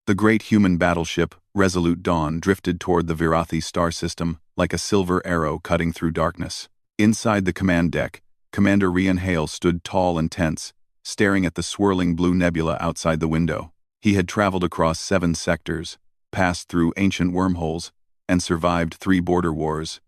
The great human battleship, Resolute Dawn, drifted toward the Virathi star system like a silver arrow cutting through darkness. Inside the command deck, Commander Rian Hale stood tall and tense, staring at the swirling blue nebula outside the window. He had traveled across 7 sectors, passed through ancient wormholes, and survived 3 border wars.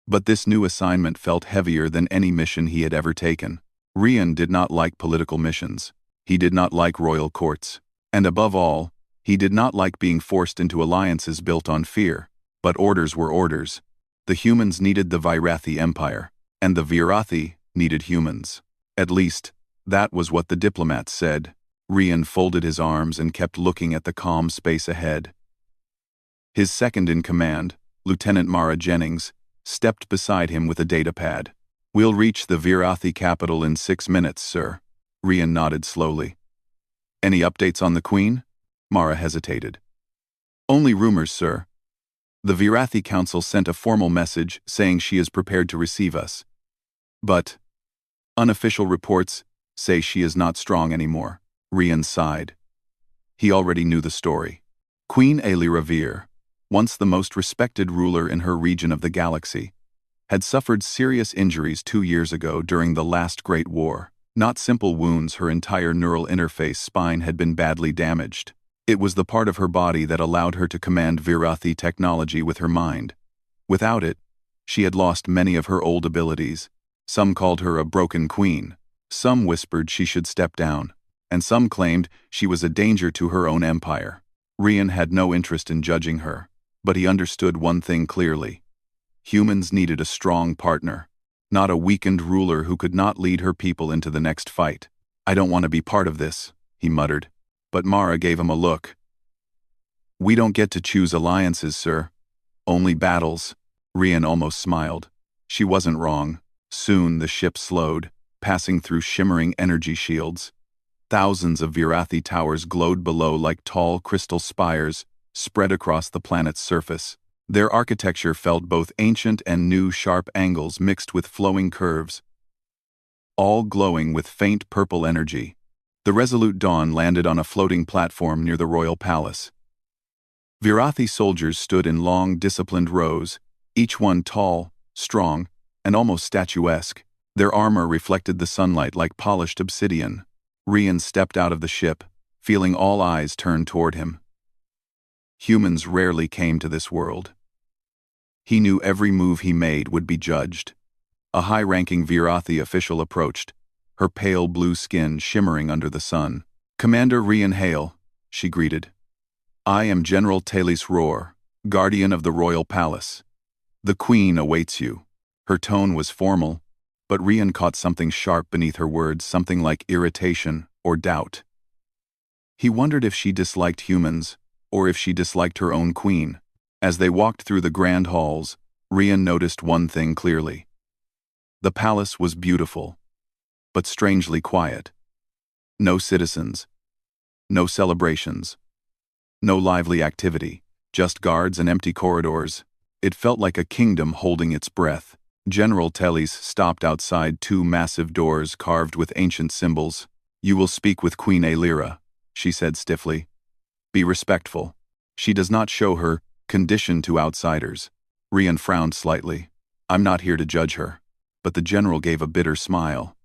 But this new assignment felt heavier than any mission he had ever taken. Rian did not like political missions. He did not like royal courts. And above all, he did not like being forced into alliances built on fear. But orders were orders. The humans needed the Virathi Empire, and the Virathi needed humans. At least, that was what the diplomats said. Rian folded his arms and kept looking at the calm space ahead. His second-in-command, Lieutenant Mara Jennings, stepped beside him with a datapad. "We'll reach the Virathi capital in 6 minutes, sir." Rian nodded slowly. "Any updates on the Queen?" Mara hesitated. "Only rumors, sir. The Virathi Council sent a formal message saying she is prepared to receive us. But unofficial reports say she is not strong anymore." Rian sighed. He already knew the story. Queen Ailira Vir, once the most respected ruler in her region of the galaxy, had suffered serious injuries 2 years ago during the last Great War. Not simple wounds, her entire neural interface spine had been badly damaged. It was the part of her body that allowed her to command Virathi technology with her mind. Without it, she had lost many of her old abilities. Some called her a broken queen, some whispered she should step down, and some claimed she was a danger to her own empire. Rian had no interest in judging her, but he understood one thing clearly. Humans needed a strong partner, not a weakened ruler who could not lead her people into the next fight. "I don't want to be part of this," he muttered, but Mara gave him a look. "We don't get to choose alliances, sir. Only battles." Rian almost smiled. She wasn't wrong. Soon the ship slowed, passing through shimmering energy shields. Thousands of Virathi towers glowed below like tall crystal spires spread across the planet's surface. Their architecture felt both ancient and new, sharp angles mixed with flowing curves, all glowing with faint purple energy. The Resolute Dawn landed on a floating platform near the royal palace. Virathi soldiers stood in long, disciplined rows, each one tall, strong, and almost statuesque. Their armor reflected the sunlight like polished obsidian. Rian stepped out of the ship, feeling all eyes turn toward him. Humans rarely came to this world. He knew every move he made would be judged. A high-ranking Virathi official approached, her pale blue skin shimmering under the sun. "Commander Rian Hale," she greeted. "I am General Talis Roar, guardian of the royal palace. The Queen awaits you." Her tone was formal, but Rian caught something sharp beneath her words, something like irritation or doubt. He wondered if she disliked humans, or if she disliked her own queen. As they walked through the grand halls, Rian noticed one thing clearly. The palace was beautiful, but strangely quiet. No citizens, no celebrations, no lively activity, just guards and empty corridors. It felt like a kingdom holding its breath. General Teles stopped outside 2 massive doors carved with ancient symbols. "You will speak with Queen Ailira," she said stiffly. "Be respectful. She does not show her condition to outsiders." Rian frowned slightly. "I'm not here to judge her." But the general gave a bitter smile.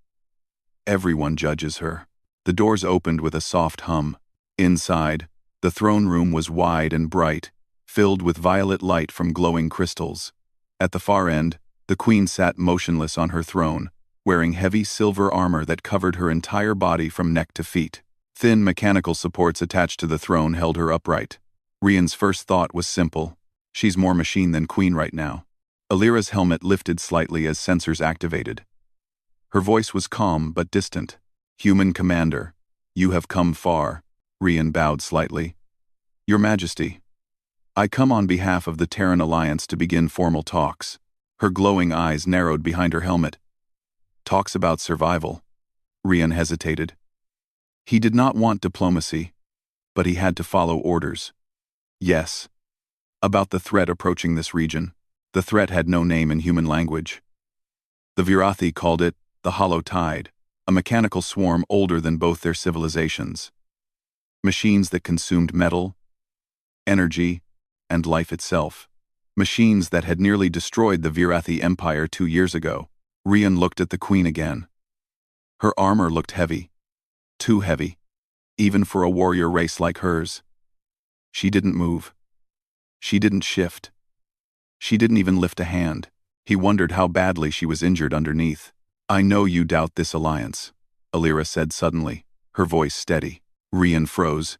"Everyone judges her." The doors opened with a soft hum. Inside, the throne room was wide and bright, filled with violet light from glowing crystals. At the far end, the queen sat motionless on her throne, wearing heavy silver armor that covered her entire body from neck to feet. Thin mechanical supports attached to the throne held her upright. Rian's first thought was simple. She's more machine than queen right now. Alira's helmet lifted slightly as sensors activated. Her voice was calm but distant. "Human commander, you have come far." Rian bowed slightly. "Your Majesty, I come on behalf of the Terran Alliance to begin formal talks." Her glowing eyes narrowed behind her helmet. "Talks about survival." Rian hesitated. He did not want diplomacy, but he had to follow orders. "Yes." About the threat approaching this region. The threat had no name in human language. The Virathi called it the Hollow Tide, a mechanical swarm older than both their civilizations. Machines that consumed metal, energy, and life itself. Machines that had nearly destroyed the Virathi Empire 2 years ago. Rian looked at the queen again. Her armor looked heavy. Too heavy. Even for a warrior race like hers. She didn't move. She didn't shift. She didn't even lift a hand. He wondered how badly she was injured underneath. "I know you doubt this alliance," Alira said suddenly, her voice steady. Rian froze.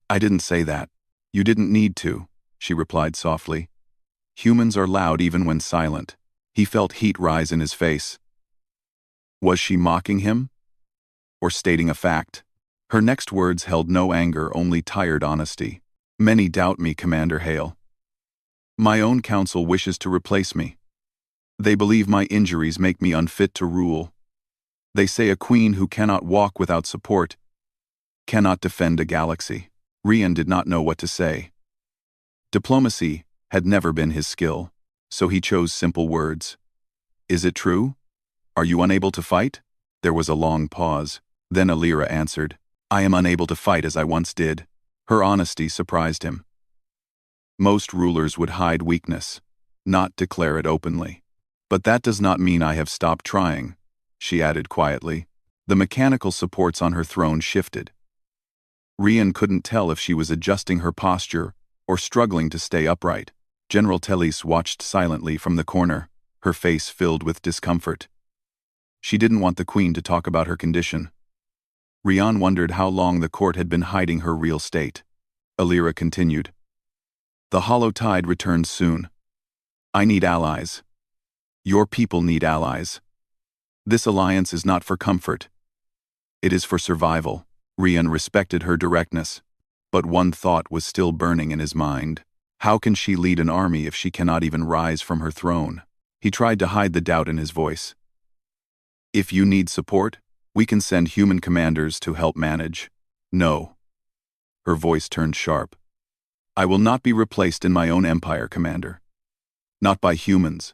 "I didn't say that. You didn't need to," she replied softly. "Humans are loud even when silent." He felt heat rise in his face. Was she mocking him? Or stating a fact? Her next words held no anger, only tired honesty. "Many doubt me, Commander Hale. My own council wishes to replace me. They believe my injuries make me unfit to rule. They say a queen who cannot walk without support cannot defend a galaxy." Rian did not know what to say. Diplomacy had never been his skill, so he chose simple words. "Is it true? Are you unable to fight?" There was a long pause. Then Alira answered, "I am unable to fight as I once did." Her honesty surprised him. Most rulers would hide weakness, not declare it openly. "But that does not mean I have stopped trying," she added quietly. The mechanical supports on her throne shifted. Rian couldn't tell if she was adjusting her posture or struggling to stay upright. General Telis watched silently from the corner, her face filled with discomfort. She didn't want the queen to talk about her condition. Rian wondered how long the court had been hiding her real state. Alira continued. "The hollow tide returns soon. I need allies. Your people need allies. This alliance is not for comfort. It is for survival." Rian respected her directness, but one thought was still burning in his mind. How can she lead an army if she cannot even rise from her throne? He tried to hide the doubt in his voice. "If you need support, we can send human commanders to help manage." "No." Her voice turned sharp. "I will not be replaced in my own empire, Commander. Not by humans.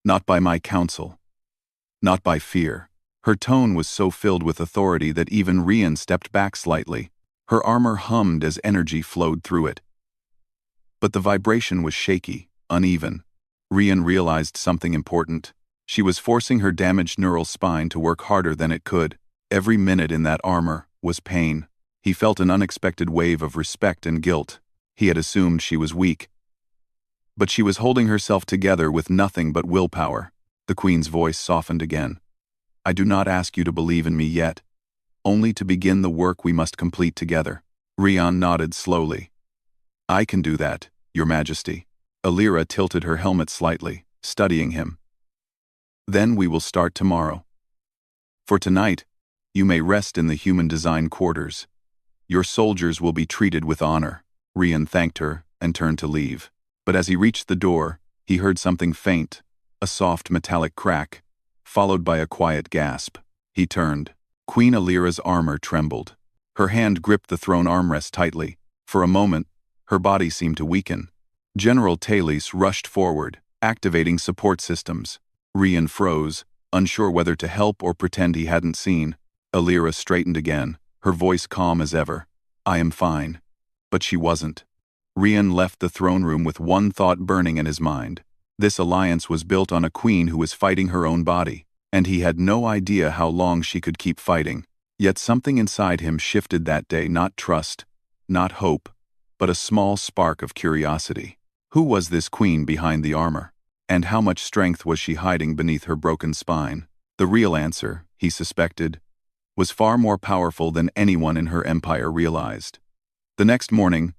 Not by my council. Not by fear." Her tone was so filled with authority that even Rian stepped back slightly. Her armor hummed as energy flowed through it. But the vibration was shaky, uneven. Rian realized something important. She was forcing her damaged neural spine to work harder than it could. Every minute in that armor was pain. He felt an unexpected wave of respect and guilt. He had assumed she was weak. But she was holding herself together with nothing but willpower. The queen's voice softened again. "I do not ask you to believe in me yet, only to begin the work we must complete together." Rian nodded slowly. "I can do that, Your Majesty." Alira tilted her helmet slightly, studying him. "Then we will start tomorrow. For tonight, you may rest in the human design quarters. Your soldiers will be treated with honor." Rian thanked her and turned to leave. But as he reached the door, he heard something faint, a soft metallic crack, followed by a quiet gasp. He turned. Queen Alira's armor trembled. Her hand gripped the throne armrest tightly. For a moment, her body seemed to weaken. General Telis rushed forward, activating support systems. Rian froze, unsure whether to help or pretend he hadn't seen. Alira straightened again, her voice calm as ever. "I am fine." But she wasn't. Rian left the throne room with one thought burning in his mind. This alliance was built on a queen who was fighting her own body, and he had no idea how long she could keep fighting. Yet something inside him shifted that day, not trust, not hope, but a small spark of curiosity. Who was this queen behind the armor? And how much strength was she hiding beneath her broken spine? The real answer, he suspected, was far more powerful than anyone in her empire realized. The next morning,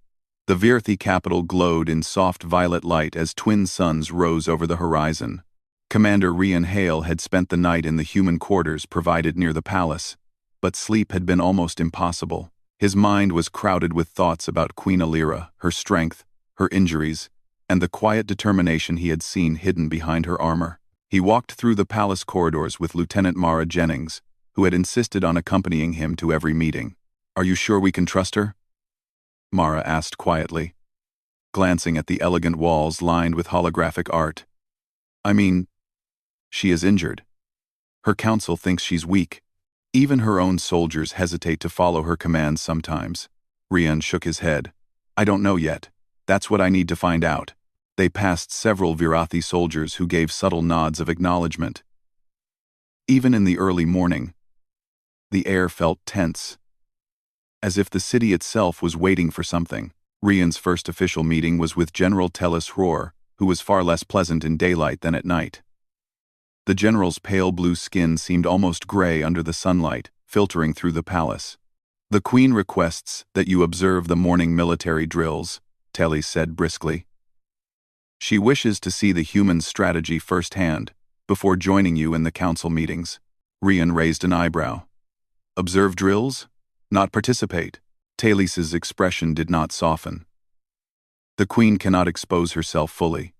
the Virathi capital glowed in soft violet light as twin suns rose over the horizon. Commander Rian Hale had spent the night in the human quarters provided near the palace, but sleep had been almost impossible. His mind was crowded with thoughts about Queen Alira, her strength, her injuries, and the quiet determination he had seen hidden behind her armor. He walked through the palace corridors with Lieutenant Mara Jennings, who had insisted on accompanying him to every meeting. "Are you sure we can trust her?" Mara asked quietly, glancing at the elegant walls lined with holographic art. "I mean, she is injured. Her council thinks she's weak. Even her own soldiers hesitate to follow her commands sometimes." Rian shook his head. I don't know yet. That's what I need to find out. They passed several Virathi soldiers who gave subtle nods of acknowledgement. Even in the early morning, the air felt tense, as if the city itself was waiting for something. Rian's first official meeting was with General Tellis Roar, who was far less pleasant in daylight than at night. The general's pale blue skin seemed almost gray under the sunlight, filtering through the palace. The Queen requests that you observe the morning military drills, Tellis said briskly. She wishes to see the human strategy firsthand, before joining you in the council meetings. Rian raised an eyebrow. Observe drills? Not participate. Tellis's expression did not soften. The Queen cannot expose herself fully.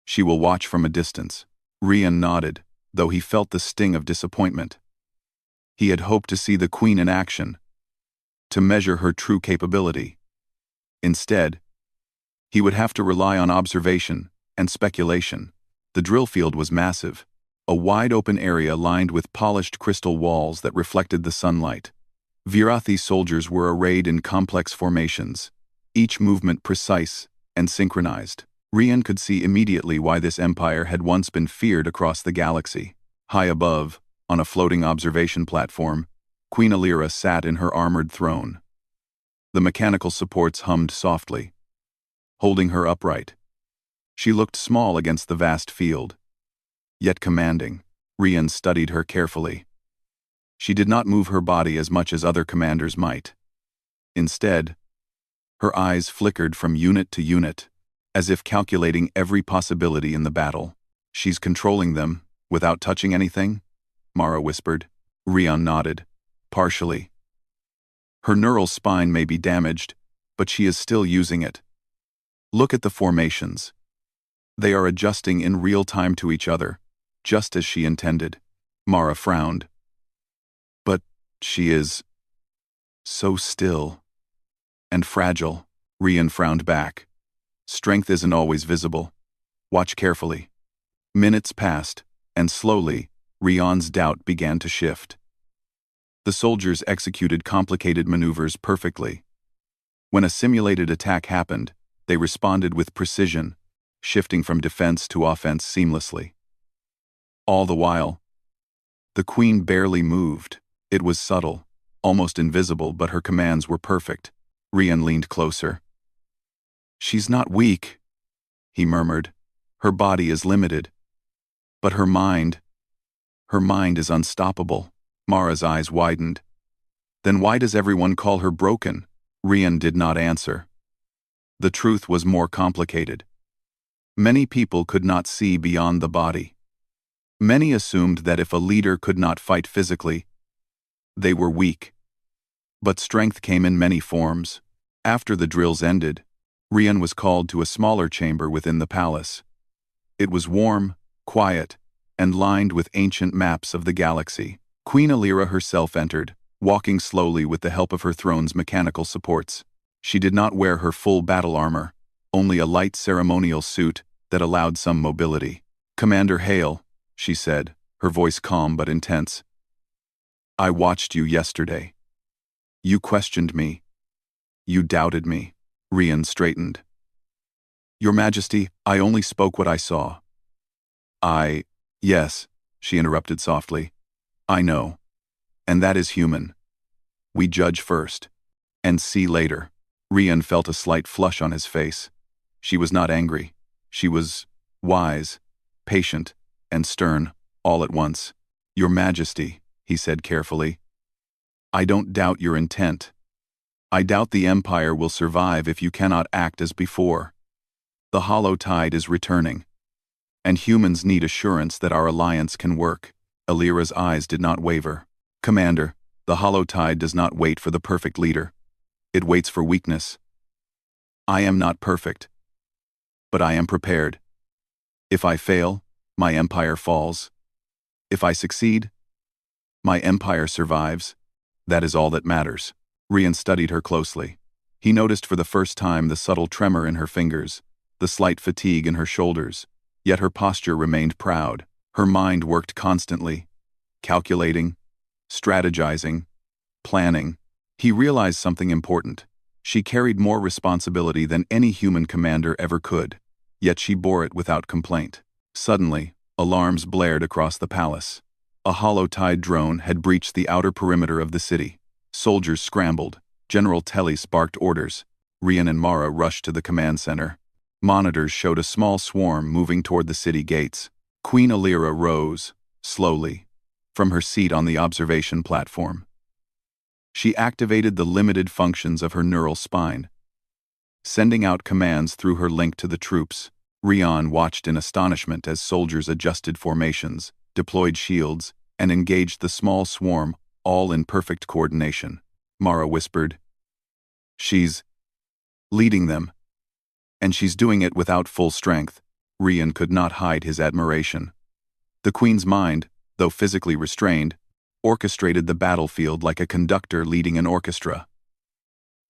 She will watch from a distance. Rian nodded, though he felt the sting of disappointment. He had hoped to see the Queen in action, to measure her true capability. Instead, he would have to rely on observation and speculation. The drill field was massive, a wide-open area lined with polished crystal walls that reflected the sunlight. Virathi soldiers were arrayed in complex formations, each movement precise and synchronized. Rian could see immediately why this empire had once been feared across the galaxy. High above, on a floating observation platform, Queen Alira sat in her armored throne. The mechanical supports hummed softly, holding her upright. She looked small against the vast field, yet commanding. Rian studied her carefully. She did not move her body as much as other commanders might. Instead, her eyes flickered from unit to unit, as if calculating every possibility in the battle. She's controlling them, without touching anything? Mara whispered. Rian nodded. Partially. Her neural spine may be damaged, but she is still using it. Look at the formations. They are adjusting in real time to each other, just as she intended. Mara frowned. But she is so still and fragile. Rian frowned back. Strength isn't always visible. Watch carefully. Minutes passed, and slowly, Rian's doubt began to shift. The soldiers executed complicated maneuvers perfectly. When a simulated attack happened, they responded with precision, shifting from defense to offense seamlessly. All the while, the Queen barely moved. It was subtle, almost invisible, but her commands were perfect. Rian leaned closer. She's not weak, he murmured. Her body is limited. But her mind is unstoppable. Mara's eyes widened. Then why does everyone call her broken? Rian did not answer. The truth was more complicated. Many people could not see beyond the body. Many assumed that if a leader could not fight physically, they were weak. But strength came in many forms. After the drills ended, Rian was called to a smaller chamber within the palace. It was warm, quiet, and lined with ancient maps of the galaxy. Queen Alira herself entered, walking slowly with the help of her throne's mechanical supports. She did not wear her full battle armor, only a light ceremonial suit that allowed some mobility. Commander Hale, she said, her voice calm but intense. I watched you yesterday. You questioned me. You doubted me. Rian straightened. Your Majesty, I only spoke what I saw. Yes, she interrupted softly. I know. And that is human. We judge first, and see later. Rian felt a slight flush on his face. She was not angry. She was wise, patient, and stern, all at once. Your Majesty, he said carefully. I don't doubt your intent. I doubt the Empire will survive if you cannot act as before. The hollow tide is returning, and humans need assurance that our alliance can work. Alira's eyes did not waver. Commander, the hollow tide does not wait for the perfect leader. It waits for weakness. I am not perfect, but I am prepared. If I fail, my empire falls. If I succeed, my empire survives. That is all that matters. Rian studied her closely. He noticed for the first time the subtle tremor in her fingers, the slight fatigue in her shoulders, yet her posture remained proud. Her mind worked constantly, calculating, strategizing, planning. He realized something important. She carried more responsibility than any human commander ever could, yet she bore it without complaint. Suddenly, alarms blared across the palace. A hollow-tide drone had breached the outer perimeter of the city. Soldiers scrambled. General Telly barked orders. Rian and Mara rushed to the command center. Monitors showed a small swarm moving toward the city gates. Queen Alira rose, slowly, from her seat on the observation platform. She activated the limited functions of her neural spine, sending out commands through her link to the troops. Rian watched in astonishment as soldiers adjusted formations, deployed shields, and engaged the small swarm, all in perfect coordination. Mara whispered, "She's leading them. And she's doing it without full strength." Rian could not hide his admiration. The Queen's mind, though physically restrained, orchestrated the battlefield like a conductor leading an orchestra.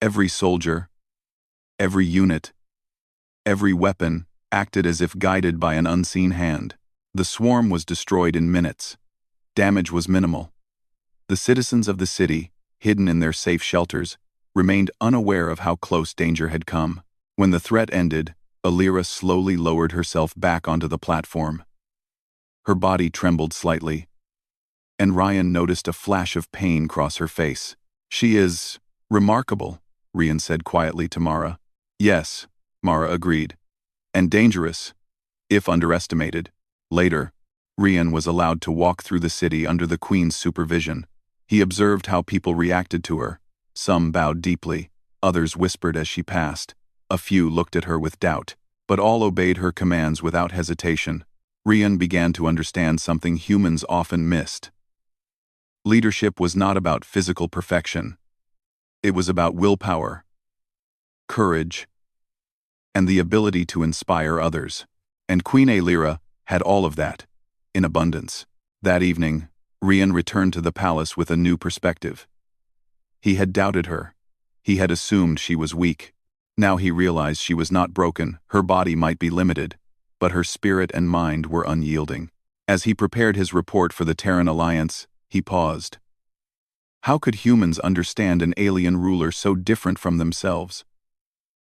Every soldier, every unit, every weapon acted as if guided by an unseen hand. The swarm was destroyed in minutes. Damage was minimal. The citizens of the city, hidden in their safe shelters, remained unaware of how close danger had come. When the threat ended, Alira slowly lowered herself back onto the platform. Her body trembled slightly, and Rian noticed a flash of pain cross her face. "She is remarkable," Rian said quietly to Mara. "Yes," Mara agreed. "And dangerous, if underestimated." Later, Rian was allowed to walk through the city under the Queen's supervision. He observed how people reacted to her. Some bowed deeply, others whispered as she passed. A few looked at her with doubt, but all obeyed her commands without hesitation. Rian began to understand something humans often missed. Leadership was not about physical perfection. It was about willpower, courage, and the ability to inspire others. And Queen Alira had all of that, in abundance. That evening, Rian returned to the palace with a new perspective. He had doubted her. He had assumed she was weak. Now he realized she was not broken. Her body might be limited, but her spirit and mind were unyielding. As he prepared his report for the Terran Alliance, he paused. How could humans understand an alien ruler so different from themselves?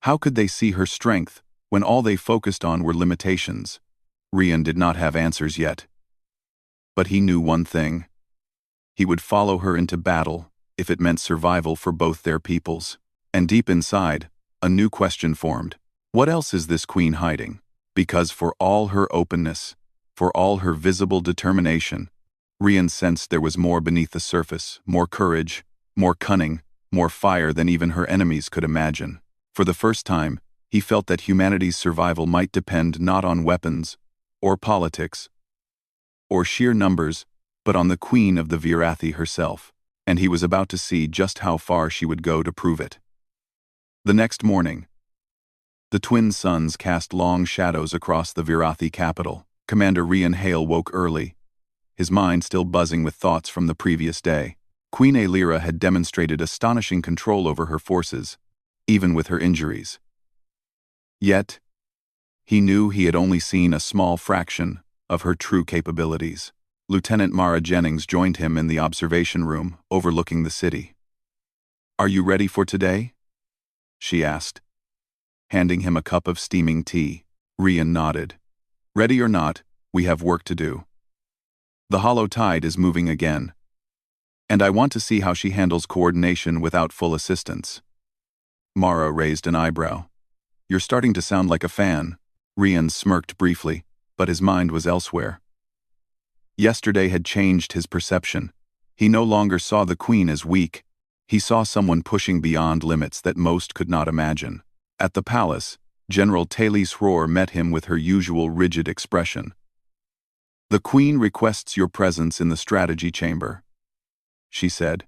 How could they see her strength when all they focused on were limitations? Rian did not have answers yet. But he knew one thing. He would follow her into battle if it meant survival for both their peoples. And deep inside, a new question formed. What else is this queen hiding? Because for all her openness, for all her visible determination, Rian sensed there was more beneath the surface, more courage, more cunning, more fire than even her enemies could imagine. For the first time, he felt that humanity's survival might depend not on weapons, or politics, or sheer numbers, but on the Queen of the Virathi herself, and he was about to see just how far she would go to prove it. The next morning, the twin suns cast long shadows across the Virathi capital. Commander Rian Hale woke early, his mind still buzzing with thoughts from the previous day. Queen Alira had demonstrated astonishing control over her forces, even with her injuries. Yet, he knew he had only seen a small fraction of her true capabilities. Lieutenant Mara Jennings joined him in the observation room overlooking the city. "Are you ready for today?" she asked, handing him a cup of steaming tea. Rian nodded. "Ready or not, we have work to do. The hollow tide is moving again, and I want to see how she handles coordination without full assistance." Mara raised an eyebrow. "You're starting to sound like a fan." Rian smirked briefly, but his mind was elsewhere. Yesterday had changed his perception. He no longer saw the Queen as weak. He saw someone pushing beyond limits that most could not imagine. At the palace, General Talis Rohr met him with her usual rigid expression. "The Queen requests your presence in the strategy chamber," she said.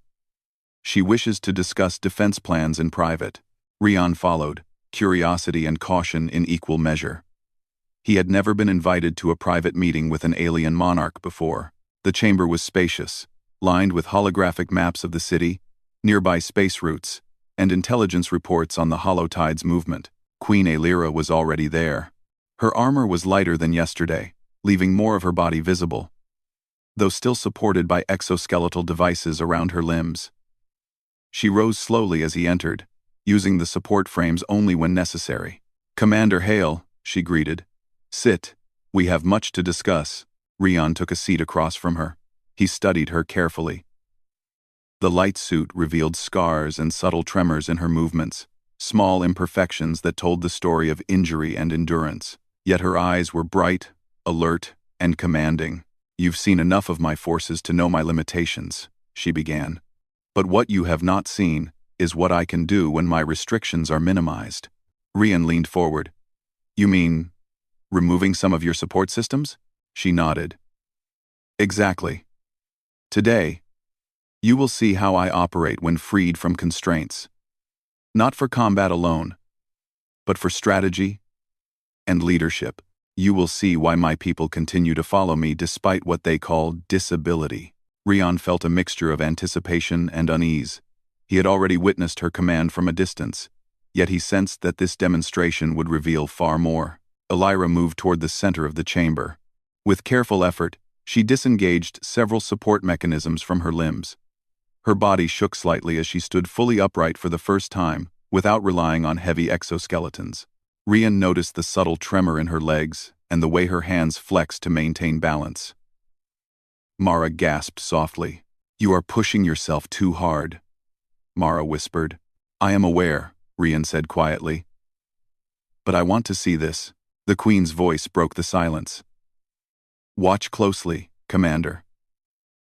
"She wishes to discuss defense plans in private." Rian followed, curiosity and caution in equal measure. He had never been invited to a private meeting with an alien monarch before. The chamber was spacious, lined with holographic maps of the city, nearby space routes, and intelligence reports on the hollow tide's movement. Queen Alira was already there. Her armor was lighter than yesterday, leaving more of her body visible, though still supported by exoskeletal devices around her limbs. She rose slowly as he entered, using the support frames only when necessary. "Commander Hale," she greeted. "Sit. We have much to discuss." Rian took a seat across from her. He studied her carefully. The light suit revealed scars and subtle tremors in her movements, small imperfections that told the story of injury and endurance. Yet her eyes were bright, alert, and commanding. "You've seen enough of my forces to know my limitations," she began. "But what you have not seen is what I can do when my restrictions are minimized." Rian leaned forward. "You mean removing some of your support systems?" She nodded. "Exactly. Today, you will see how I operate when freed from constraints. Not for combat alone, but for strategy and leadership. You will see why my people continue to follow me despite what they call disability." Rian felt a mixture of anticipation and unease. He had already witnessed her command from a distance, yet he sensed that this demonstration would reveal far more. Elira moved toward the center of the chamber. With careful effort, she disengaged several support mechanisms from her limbs. Her body shook slightly as she stood fully upright for the first time, without relying on heavy exoskeletons. Rian noticed the subtle tremor in her legs and the way her hands flexed to maintain balance. Mara gasped softly. "You are pushing yourself too hard," Mara whispered. "I am aware," Rian said quietly. "But I want to see this." The Queen's voice broke the silence. "Watch closely, Commander.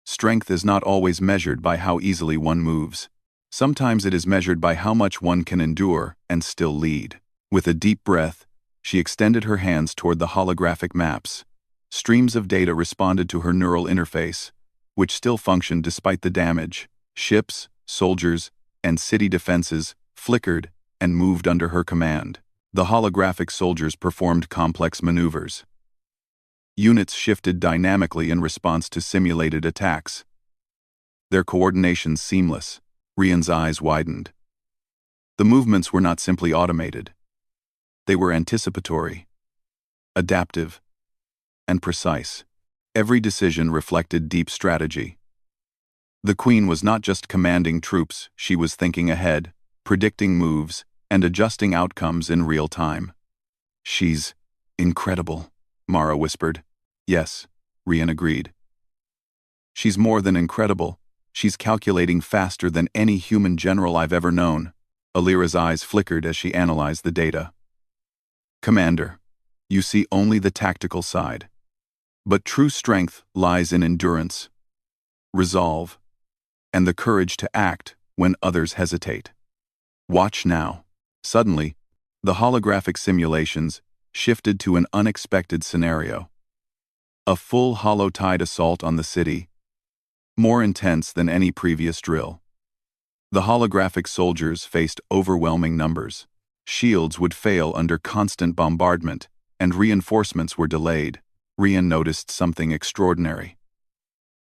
Strength is not always measured by how easily one moves. Sometimes it is measured by how much one can endure and still lead." With a deep breath, she extended her hands toward the holographic maps. Streams of data responded to her neural interface, which still functioned despite the damage. Ships, soldiers, and city defenses flickered and moved under her command. The holographic soldiers performed complex maneuvers. Units shifted dynamically in response to simulated attacks. Their coordination seamless. Rian's eyes widened. The movements were not simply automated. They were anticipatory, adaptive, and precise. Every decision reflected deep strategy. The Queen was not just commanding troops, she was thinking ahead, predicting moves, and adjusting outcomes in real time. "She's incredible," Mara whispered. "Yes," Rian agreed. "She's more than incredible. She's calculating faster than any human general I've ever known." Elira's eyes flickered as she analyzed the data. "Commander, you see only the tactical side. But true strength lies in endurance, resolve, and the courage to act when others hesitate. Watch now." Suddenly, the holographic simulations shifted to an unexpected scenario. A full hollow-tide assault on the city, more intense than any previous drill. The holographic soldiers faced overwhelming numbers. Shields would fail under constant bombardment, and reinforcements were delayed. Rian noticed something extraordinary.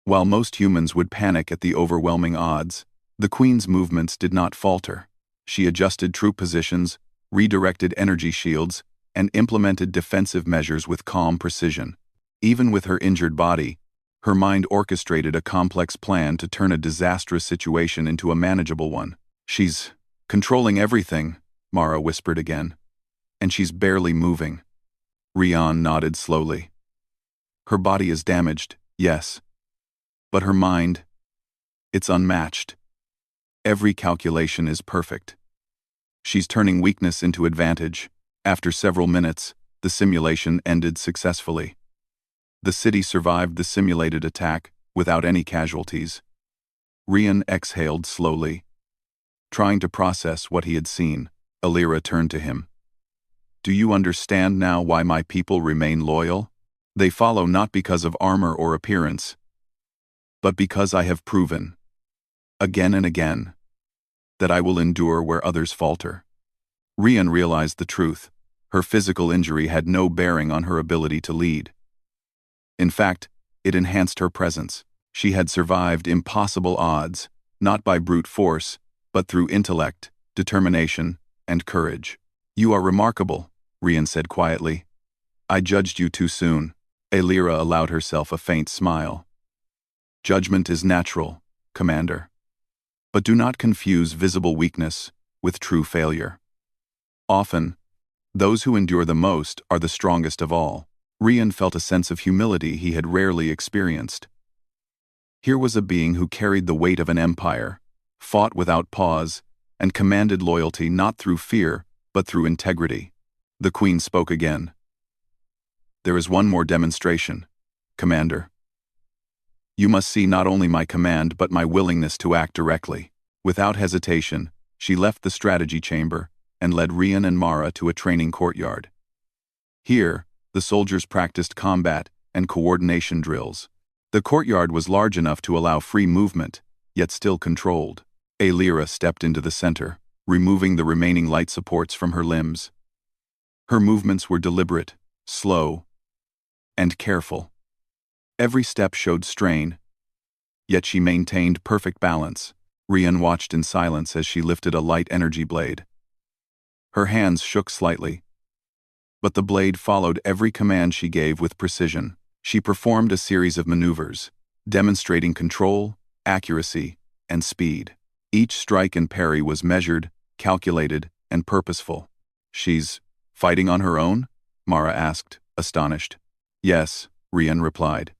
While most humans would panic at the overwhelming odds, the Queen's movements did not falter. She adjusted troop positions, redirected energy shields, and implemented defensive measures with calm precision. Even with her injured body, her mind orchestrated a complex plan to turn a disastrous situation into a manageable one. "She's controlling everything," Mara whispered again. "And she's barely moving." Rian nodded slowly. "Her body is damaged, yes. But her mind, it's unmatched. Every calculation is perfect. She's turning weakness into advantage." After several minutes, the simulation ended successfully. The city survived the simulated attack without any casualties. Rian exhaled slowly. Trying to process what he had seen, Elira turned to him. "Do you understand now why my people remain loyal? They follow not because of armor or appearance, but because I have proven, again and again, that I will endure where others falter." Rian realized the truth. Her physical injury had no bearing on her ability to lead. In fact, it enhanced her presence. She had survived impossible odds, not by brute force, but through intellect, determination, and courage. "You are remarkable," Rian said quietly. "I judged you too soon." Elira allowed herself a faint smile. "Judgment is natural, Commander. But do not confuse visible weakness with true failure. Often, those who endure the most are the strongest of all. Rian felt a sense of humility he had rarely experienced. Here was a being who carried the weight of an empire, fought without pause, and commanded loyalty not through fear, but through integrity. The Queen spoke again. "There is one more demonstration, Commander. You must see not only my command but my willingness to act directly." Without hesitation, she left the strategy chamber and led Rian and Mara to a training courtyard. Here, the soldiers practiced combat and coordination drills. The courtyard was large enough to allow free movement, yet still controlled. Alira stepped into the center, removing the remaining light supports from her limbs. Her movements were deliberate, slow, and careful. Every step showed strain, yet she maintained perfect balance. Rian watched in silence as she lifted a light energy blade. Her hands shook slightly, but the blade followed every command she gave with precision. She performed a series of maneuvers, demonstrating control, accuracy, and speed. Each strike and parry was measured, calculated, and purposeful. "She's fighting on her own?" Mara asked, astonished. "Yes," Rian replied.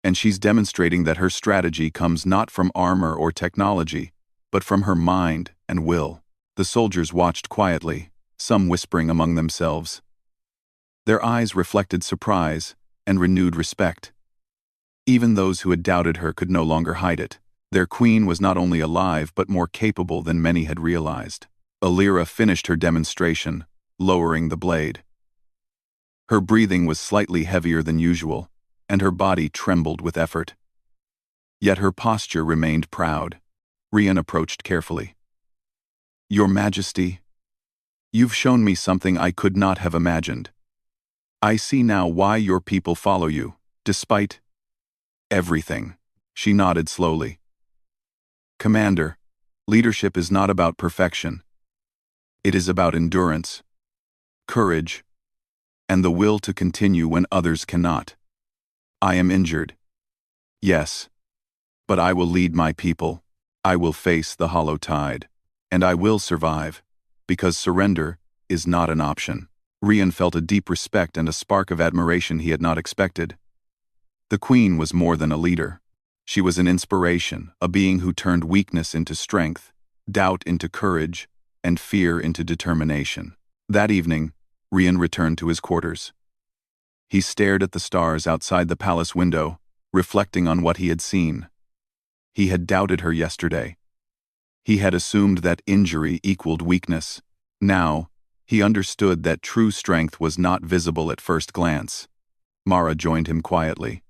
"And she's demonstrating that her strategy comes not from armor or technology, but from her mind and will." The soldiers watched quietly, some whispering among themselves. Their eyes reflected surprise and renewed respect. Even those who had doubted her could no longer hide it. Their queen was not only alive but more capable than many had realized. Alira finished her demonstration, lowering the blade. Her breathing was slightly heavier than usual, and her body trembled with effort. Yet her posture remained proud. Rian approached carefully. "Your Majesty, you've shown me something I could not have imagined. I see now why your people follow you, despite everything." She nodded slowly. "Commander, leadership is not about perfection. It is about endurance, courage, and the will to continue when others cannot. I am injured. Yes, but I will lead my people. I will face the hollow tide. And I will survive, because surrender is not an option." Rian felt a deep respect and a spark of admiration he had not expected. The Queen was more than a leader. She was an inspiration, a being who turned weakness into strength, doubt into courage, and fear into determination. That evening, Rian returned to his quarters. He stared at the stars outside the palace window, reflecting on what he had seen. He had doubted her yesterday. He had assumed that injury equaled weakness. Now, he understood that true strength was not visible at first glance. Mara joined him quietly.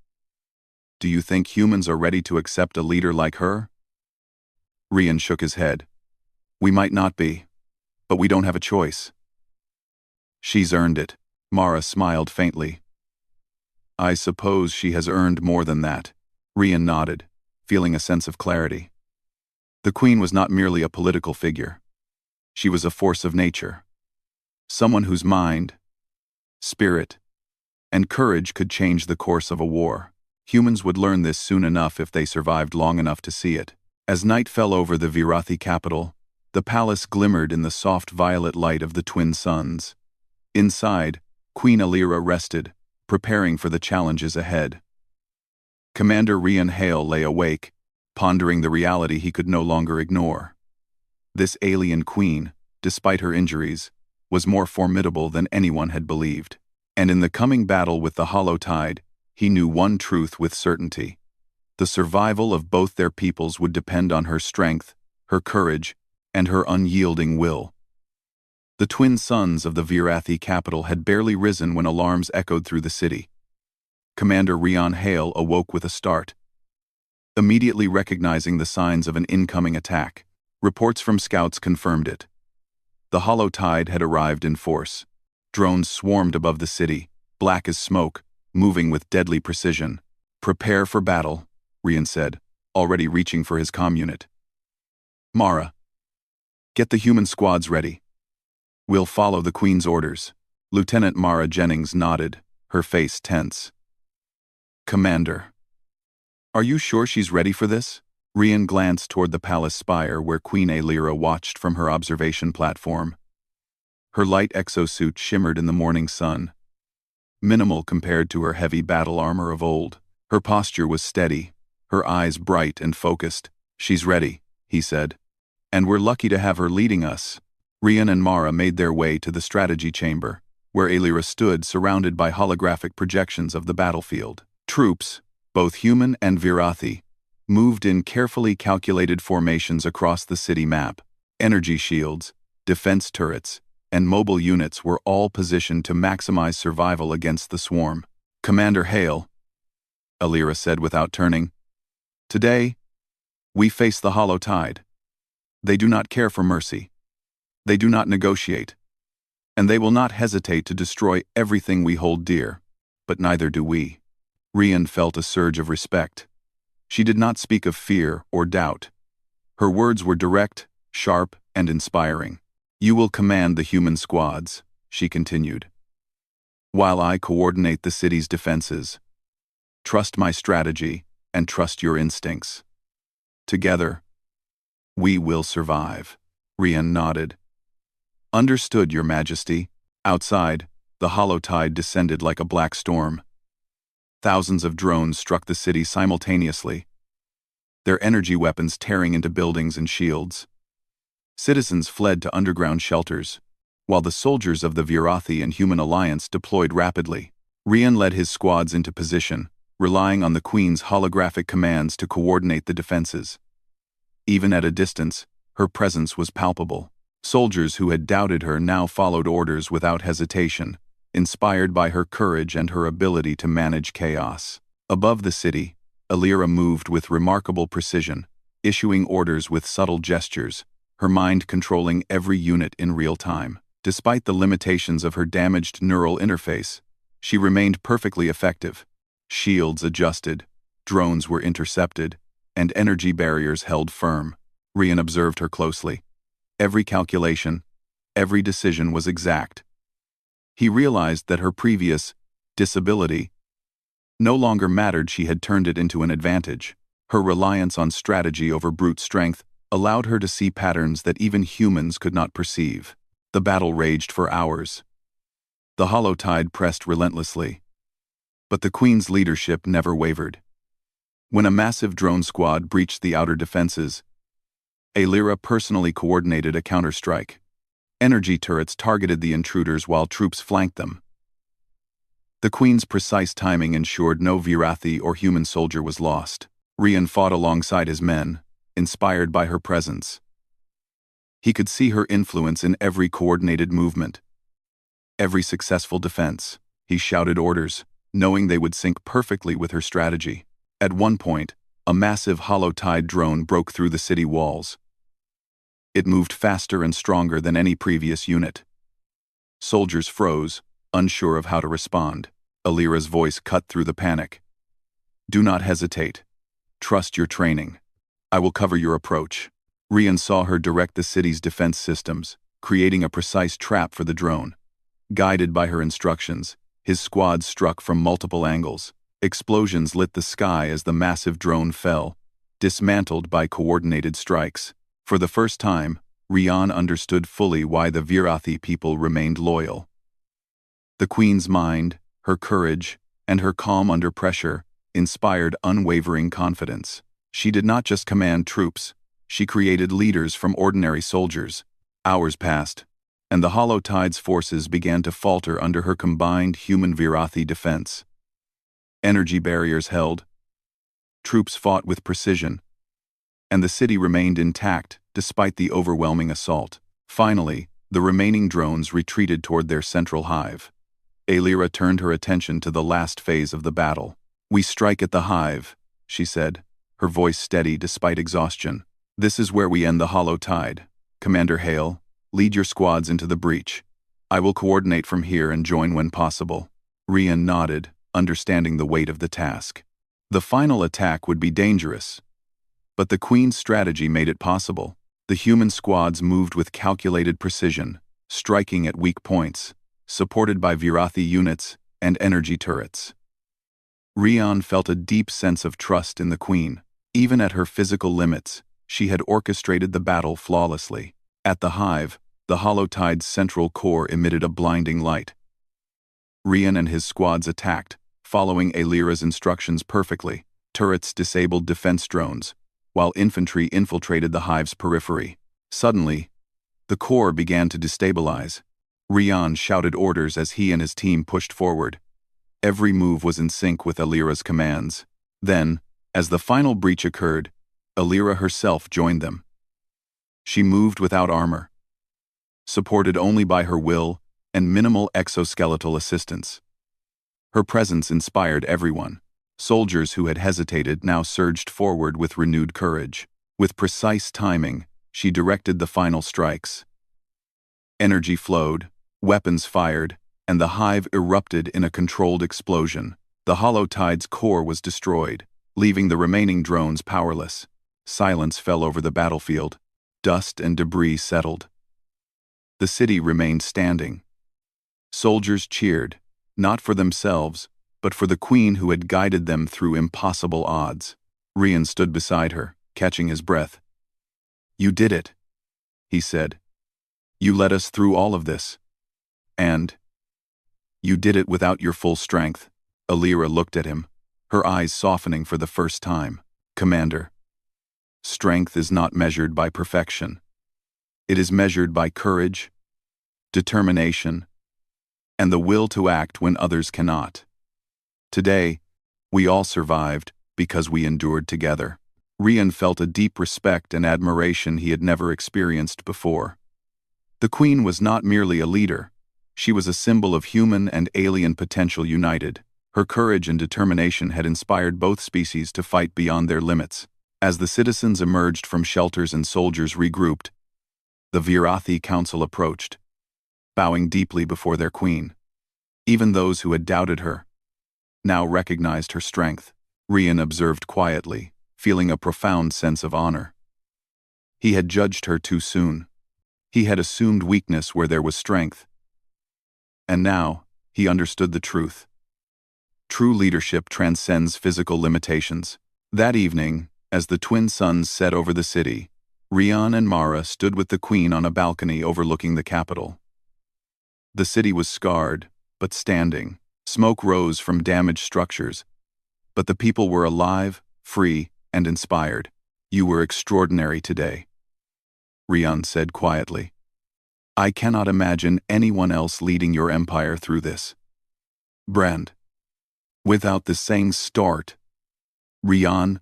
"Do you think humans are ready to accept a leader like her?" Rian shook his head. "We might not be, but we don't have a choice." "She's earned it." Mara smiled faintly. "I suppose she has earned more than that." Rian nodded, feeling a sense of clarity. The Queen was not merely a political figure. She was a force of nature. Someone whose mind, spirit, and courage could change the course of a war. Humans would learn this soon enough if they survived long enough to see it. As night fell over the Virathi capital, the palace glimmered in the soft violet light of the twin suns. Inside, Queen Alira rested, preparing for the challenges ahead. Commander Rian Hale lay awake, pondering the reality he could no longer ignore. This alien queen, despite her injuries, was more formidable than anyone had believed. And in the coming battle with the hollow tide, he knew one truth with certainty. The survival of both their peoples would depend on her strength, her courage, and her unyielding will. The twin suns of the Virathi capital had barely risen when alarms echoed through the city. Commander Rian Hale awoke with a start. Immediately recognizing the signs of an incoming attack, reports from scouts confirmed it. The hollow tide had arrived in force. Drones swarmed above the city, black as smoke, moving with deadly precision. "Prepare for battle," Rian said, already reaching for his comm unit. "Mara, get the human squads ready. We'll follow the Queen's orders." Lieutenant Mara Jennings nodded, her face tense. "Commander, are you sure she's ready for this?" Rian glanced toward the palace spire where Queen Aelira watched from her observation platform. Her light exosuit shimmered in the morning sun, minimal compared to her heavy battle armor of old. Her posture was steady, her eyes bright and focused. "She's ready," he said. "And we're lucky to have her leading us." Rian and Mara made their way to the strategy chamber, where Aelira stood surrounded by holographic projections of the battlefield. Troops, both human and Virathi, moved in carefully calculated formations across the city map. Energy shields, defense turrets, and mobile units were all positioned to maximize survival against the swarm. "Commander Hale," Aelira said without turning, "today, we face the hollow tide. They do not care for mercy. They do not negotiate. And they will not hesitate to destroy everything we hold dear. But neither do we." Rian felt a surge of respect. She did not speak of fear or doubt. Her words were direct, sharp, and inspiring. "You will command the human squads," she continued, "while I coordinate the city's defenses. Trust my strategy and trust your instincts. Together, we will survive." Rian nodded. "Understood, Your Majesty." Outside, the hollow tide descended like a black storm. Thousands of drones struck the city simultaneously, their energy weapons tearing into buildings and shields. Citizens fled to underground shelters, while the soldiers of the Virathi and Human Alliance deployed rapidly. Rian led his squads into position, relying on the Queen's holographic commands to coordinate the defenses. Even at a distance, her presence was palpable. Soldiers who had doubted her now followed orders without hesitation, inspired by her courage and her ability to manage chaos. Above the city, Aelira moved with remarkable precision, issuing orders with subtle gestures, her mind controlling every unit in real time. Despite the limitations of her damaged neural interface, she remained perfectly effective. Shields adjusted, drones were intercepted, and energy barriers held firm. Rian observed her closely. Every calculation, every decision was exact. He realized that her previous disability no longer mattered. She had turned it into an advantage. Her reliance on strategy over brute strength allowed her to see patterns that even humans could not perceive. The battle raged for hours. The hollow tide pressed relentlessly. But the Queen's leadership never wavered. When a massive drone squad breached the outer defenses, Aelira personally coordinated a counterstrike. Energy turrets targeted the intruders while troops flanked them. The Queen's precise timing ensured no Virathi or human soldier was lost. Rian fought alongside his men, inspired by her presence. He could see her influence in every coordinated movement, every successful defense. He shouted orders, knowing they would sync perfectly with her strategy. At one point, a massive hollow tide drone broke through the city walls. It moved faster and stronger than any previous unit. Soldiers froze, unsure of how to respond. Aelira's voice cut through the panic. "Do not hesitate. Trust your training. I will cover your approach." Rian saw her direct the city's defense systems, creating a precise trap for the drone. Guided by her instructions, his squad struck from multiple angles. Explosions lit the sky as the massive drone fell, dismantled by coordinated strikes. For the first time, Rian understood fully why the Virathi people remained loyal. The Queen's mind, her courage, and her calm under pressure inspired unwavering confidence. She did not just command troops, she created leaders from ordinary soldiers. Hours passed, and the hollow tide's forces began to falter under her combined human Virathi defense. Energy barriers held, troops fought with precision, and the city remained intact despite the overwhelming assault. Finally, the remaining drones retreated toward their central hive. Aelira turned her attention to the last phase of the battle. "We strike at the hive," she said, her voice steady despite exhaustion. "This is where we end the hollow tide. Commander Hale, lead your squads into the breach. I will coordinate from here and join when possible." Rian nodded, understanding the weight of the task. The final attack would be dangerous, but the Queen's strategy made it possible. The human squads moved with calculated precision, striking at weak points, supported by Virathi units and energy turrets. Rian felt a deep sense of trust in the Queen. Even at her physical limits, she had orchestrated the battle flawlessly. At the hive, the Holotide's central core emitted a blinding light. Rian and his squads attacked, following Alira's instructions perfectly. Turrets disabled defense drones, while infantry infiltrated the hive's periphery. Suddenly, the core began to destabilize. Rian shouted orders as he and his team pushed forward. Every move was in sync with Alira's commands. Then, as the final breach occurred, Alira herself joined them. She moved without armor, supported only by her will and minimal exoskeletal assistance. Her presence inspired everyone. Soldiers who had hesitated now surged forward with renewed courage. With precise timing, she directed the final strikes. Energy flowed, weapons fired, and the hive erupted in a controlled explosion. The Holotide's core was destroyed, leaving the remaining drones powerless. Silence fell over the battlefield. Dust and debris settled. The city remained standing. Soldiers cheered, not for themselves, but for the queen who had guided them through impossible odds. Rian stood beside her, catching his breath. "You did it," he said. "You led us through all of this. And you did it without your full strength." Alira looked at him, her eyes softening for the first time. "Commander, strength is not measured by perfection. It is measured by courage, determination, and the will to act when others cannot. Today, we all survived because we endured together." Rian felt a deep respect and admiration he had never experienced before. The queen was not merely a leader. She was a symbol of human and alien potential united. Her courage and determination had inspired both species to fight beyond their limits. As the citizens emerged from shelters and soldiers regrouped, the Virathi Council approached, bowing deeply before their queen. Even those who had doubted her now recognized her strength. Rian observed quietly, feeling a profound sense of honor. He had judged her too soon. He had assumed weakness where there was strength. And now, he understood the truth. True leadership transcends physical limitations. That evening, as the twin suns set over the city, Rian and Mara stood with the queen on a balcony overlooking the capital. The city was scarred, but standing. Smoke rose from damaged structures, but the people were alive, free, and inspired. "You were extraordinary today," Rian said quietly. "I cannot imagine anyone else leading your empire through this. Brand. Without the saying start. Rian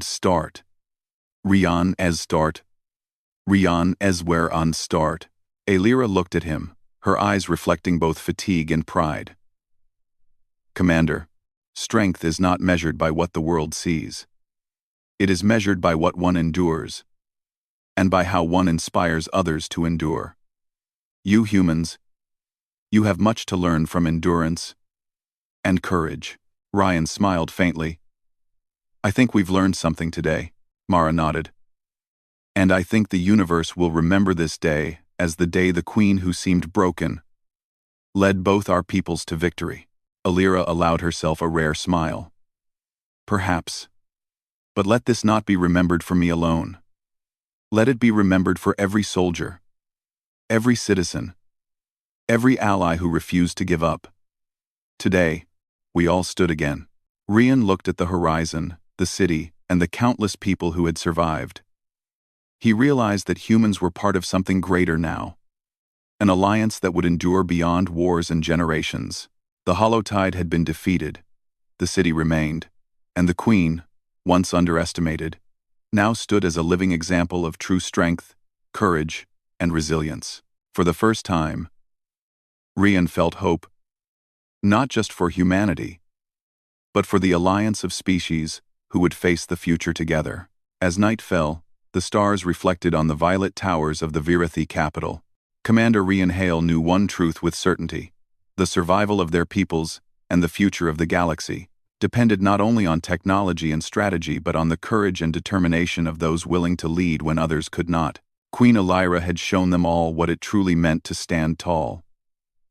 start. Rian as start. Rian as where on start." Alira looked at him, her eyes reflecting both fatigue and pride. "Commander, strength is not measured by what the world sees. It is measured by what one endures, and by how one inspires others to endure. You humans, you have much to learn from endurance and courage." Rian smiled faintly. "I think we've learned something today," Mara nodded. "And I think the universe will remember this day as the day the queen who seemed broken led both our peoples to victory." Alira allowed herself a rare smile. "Perhaps. But let this not be remembered for me alone. Let it be remembered for every soldier, every citizen, every ally who refused to give up. Today, we all stood again." Rian looked at the horizon, the city, and the countless people who had survived. He realized that humans were part of something greater now, an alliance that would endure beyond wars and generations. The Holotide had been defeated, the city remained, and the queen, once underestimated, now stood as a living example of true strength, courage, and resilience. For the first time, Rian felt hope, not just for humanity, but for the alliance of species who would face the future together. As night fell, the stars reflected on the violet towers of the Virathi capital. Commander Rian Hale knew one truth with certainty: the survival of their peoples and the future of the galaxy depended not only on technology and strategy but on the courage and determination of those willing to lead when others could not. Queen Alira had shown them all what it truly meant to stand tall,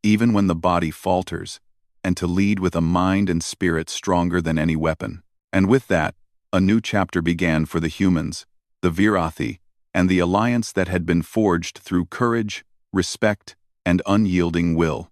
even when the body falters, and to lead with a mind and spirit stronger than any weapon. And with that, A new chapter began for the humans, the Virathi, and the alliance that had been forged through courage, respect, and unyielding will.